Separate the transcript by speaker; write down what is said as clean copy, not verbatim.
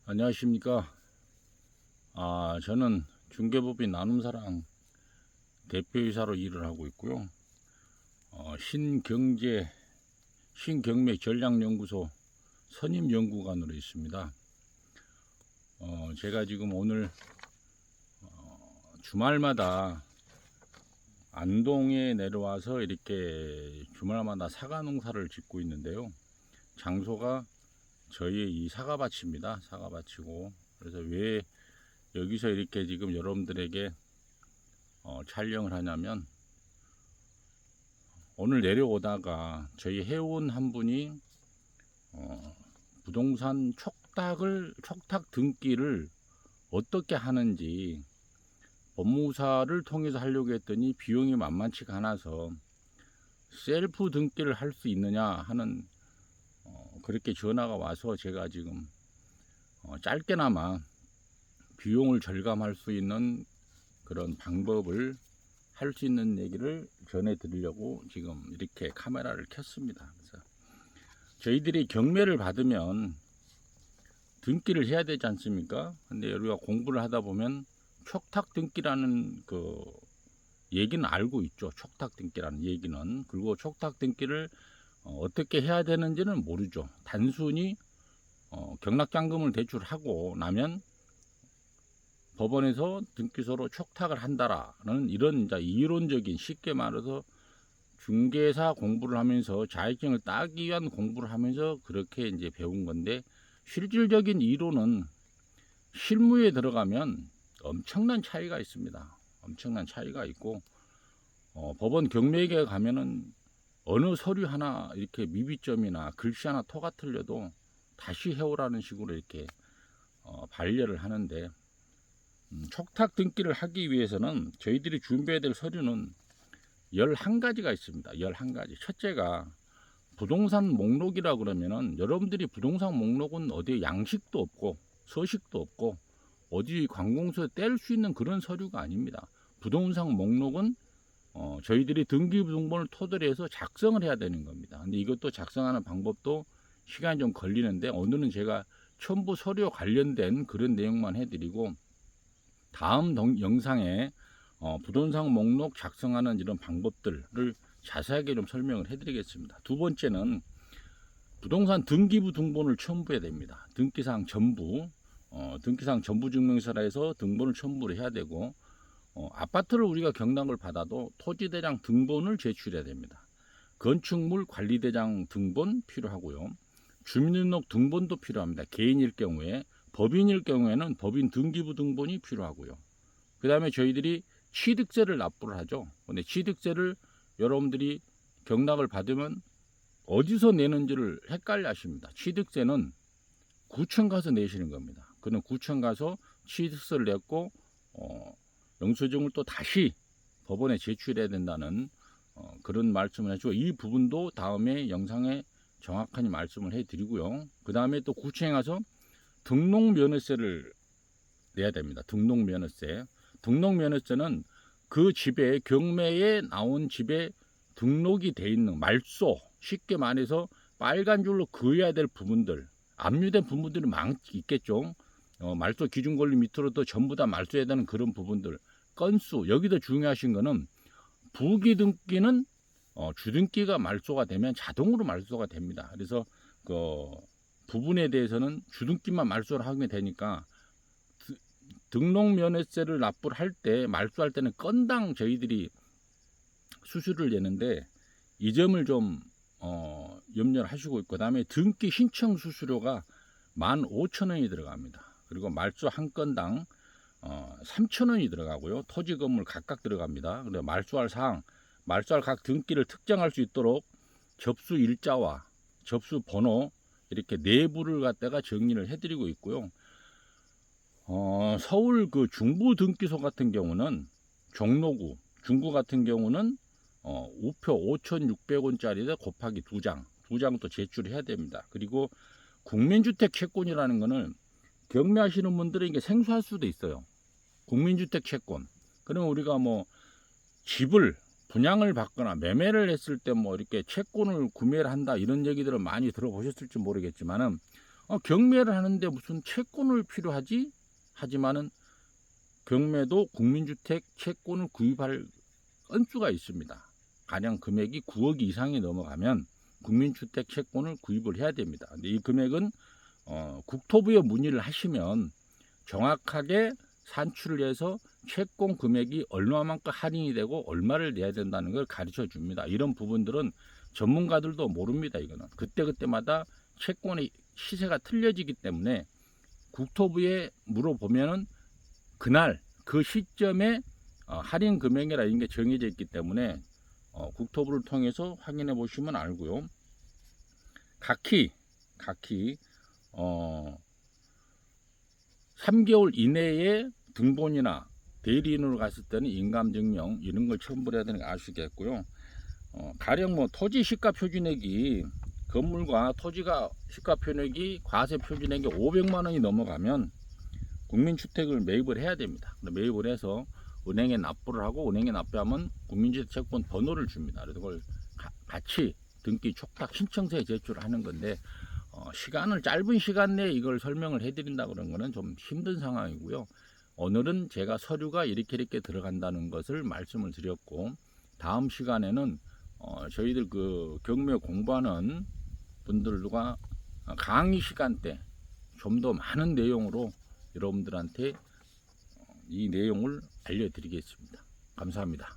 Speaker 1: 안녕하십니까. 저는 중개법인 나눔사랑 대표이사로 일을 하고 있고요. 신경매 전략연구소 선임연구관으로 있습니다. 제가 지금 오늘 주말마다 안동에 내려와서 이렇게 주말마다 사과 농사를 짓고 있는데요. 장소가 저희의 이 사과밭입니다. 사과밭이고, 그래서 왜 여기서 이렇게 지금 여러분들에게 촬영을 하냐면, 오늘 내려오다가 저희 회원 한 분이 부동산 촉탁 등기를 어떻게 하는지 법무사를 통해서 하려고 했더니 비용이 만만치가 않아서 셀프 등기를 할 수 있느냐 하는 그렇게 전화가 와서 제가 지금 짧게나마 비용을 절감할 수 있는 그런 방법을 할 수 있는 얘기를 전해드리려고 지금 이렇게 카메라를 켰습니다. 그래서 저희들이 경매를 받으면 등기를 해야 되지 않습니까? 근데 우리가 공부를 하다 보면 촉탁 등기라는 그 얘기는 알고 있죠. 촉탁 등기라는 얘기는. 그리고 촉탁 등기를 어떻게 해야 되는지는 모르죠. 단순히 경락잔금을 대출하고 나면 법원에서 등기소로 촉탁을 한다라는 이런 이제 이론적인, 쉽게 말해서 중개사 공부를 하면서 자격증을 따기 위한 공부를 하면서 그렇게 이제 배운 건데, 실질적인 이론은 실무에 들어가면 엄청난 차이가 있습니다. 엄청난 차이가 있고, 법원 경매에 가면은 어느 서류 하나 이렇게 미비점이나 글씨 하나 토가 틀려도 다시 해오라는 식으로 이렇게 반려를 하는데, 촉탁 등기를 하기 위해서는 저희들이 준비해야 될 서류는 11가지가 있습니다. 11가지. 첫째가 부동산 목록이라 그러면은, 여러분들이 부동산 목록은 어디 양식도 없고 서식도 없고 어디 관공서에 뗄 수 있는 그런 서류가 아닙니다. 부동산 목록은 저희들이 등기부등본을 토대로 해서 작성을 해야 되는 겁니다. 근데 이것도 작성하는 방법도 시간이 좀 걸리는데, 오늘은 제가 첨부 서류 관련된 그런 내용만 해드리고, 다음 영상에 부동산 목록 작성하는 이런 방법들을 자세하게 좀 설명을 해드리겠습니다. 두 번째는 부동산 등기부등본을 첨부해야 됩니다. 등기사항 전부, 등기사항 전부증명서라 해서 등본을 첨부를 해야 되고, 아파트를 우리가 경락을 받아도 토지대장 등본을 제출해야 됩니다. 건축물 관리대장 등본 필요하고요. 주민등록 등본도 필요합니다. 개인일 경우에. 법인일 경우에는 법인 등기부 등본이 필요하고요. 그 다음에 저희들이 취득세를 납부를 하죠. 근데 취득세를 여러분들이 경락을 받으면 어디서 내는지를 헷갈려 하십니다. 취득세는 구청 가서 내시는 겁니다. 그는 구청 가서 취득세를 냈고 영수증을 또 다시 법원에 제출해야 된다는 그런 말씀을 해주고, 이 부분도 다음에 영상에 정확하게 말씀을 해드리고요. 그 다음에 또 구청에 가서 등록면허세를 내야 됩니다. 등록면허세. 등록면허세는 그 집에, 경매에 나온 집에 등록이 돼 있는 말소, 쉽게 말해서 빨간 줄로 그어야 될 부분들, 압류된 부분들이 있겠죠. 말소 기준 권리 밑으로도 전부 다 말소해야 되는 그런 부분들, 건수. 여기도 중요하신 거는 부기등기는 주등기가 말소가 되면 자동으로 말소가 됩니다. 그래서 그 부분에 대해서는 주등기만 말소를 하게 되니까, 등록면허세를 납부를 할 때, 말소할 때는 건당 저희들이 수수료를 내는데, 이 점을 좀 염려를 하시고 있고, 그 다음에 등기 신청 수수료가 15,000원이 들어갑니다. 그리고 말소 한 건당 3,000원이 들어가고요. 토지 건물 각각 들어갑니다. 그리고 말소할 사항, 말소할 각 등기를 특정할 수 있도록 접수 일자와 접수 번호, 이렇게 내부를 갖다가 정리를 해드리고 있고요. 서울 그 중부 등기소 같은 경우는, 종로구 중구 같은 경우는 우표 5,600원짜리에 곱하기 2장 또 제출해야 됩니다. 그리고 국민주택 채권이라는 거는 경매하시는 분들은 이게 생소할 수도 있어요. 국민주택 채권. 그러면 우리가 뭐 집을 분양을 받거나 매매를 했을 때 뭐 이렇게 채권을 구매를 한다, 이런 얘기들을 많이 들어보셨을지 모르겠지만은, 경매를 하는데 무슨 채권을 필요하지? 하지만은 경매도 국민주택 채권을 구입할 건수가 있습니다. 가령 금액이 9억 이상이 넘어가면 국민주택 채권을 구입을 해야 됩니다. 근데 이 금액은 국토부에 문의를 하시면 정확하게 산출을 해서 채권 금액이 얼마만큼 할인이 되고 얼마를 내야 된다는 걸 가르쳐 줍니다. 이런 부분들은 전문가들도 모릅니다. 이거는 그때그때마다 채권의 시세가 틀려지기 때문에 국토부에 물어보면은 그날 그 시점에 할인 금액이라 이런 게 정해져 있기 때문에 국토부를 통해서 확인해 보시면 알고요. 각기 3개월 이내에 등본이나 대리인으로 갔을 때는 인감증명 이런 걸 첨부해야 되는 거 아시겠고요. 가령 뭐 토지 시가 표준액이 건물과 토지가 시가 표준액이 과세 표준액이 500만 원이 넘어가면 국민주택을 매입을 해야 됩니다. 매입을 해서 은행에 납부를 하고 은행에 납부하면 국민주택 채권 번호를 줍니다. 그래서 그걸 같이 등기 촉탁 신청서에 제출하는 건데 시간을 짧은 시간 내에 이걸 설명을 해드린다 그런 거는 좀 힘든 상황이고요. 오늘은 제가 서류가 이렇게 들어간다는 것을 말씀을 드렸고 다음 시간에는 저희들 그 경매 공부하는 분들과 강의 시간대 좀 더 많은 내용으로 여러분들한테 이 내용을 알려드리겠습니다. 감사합니다.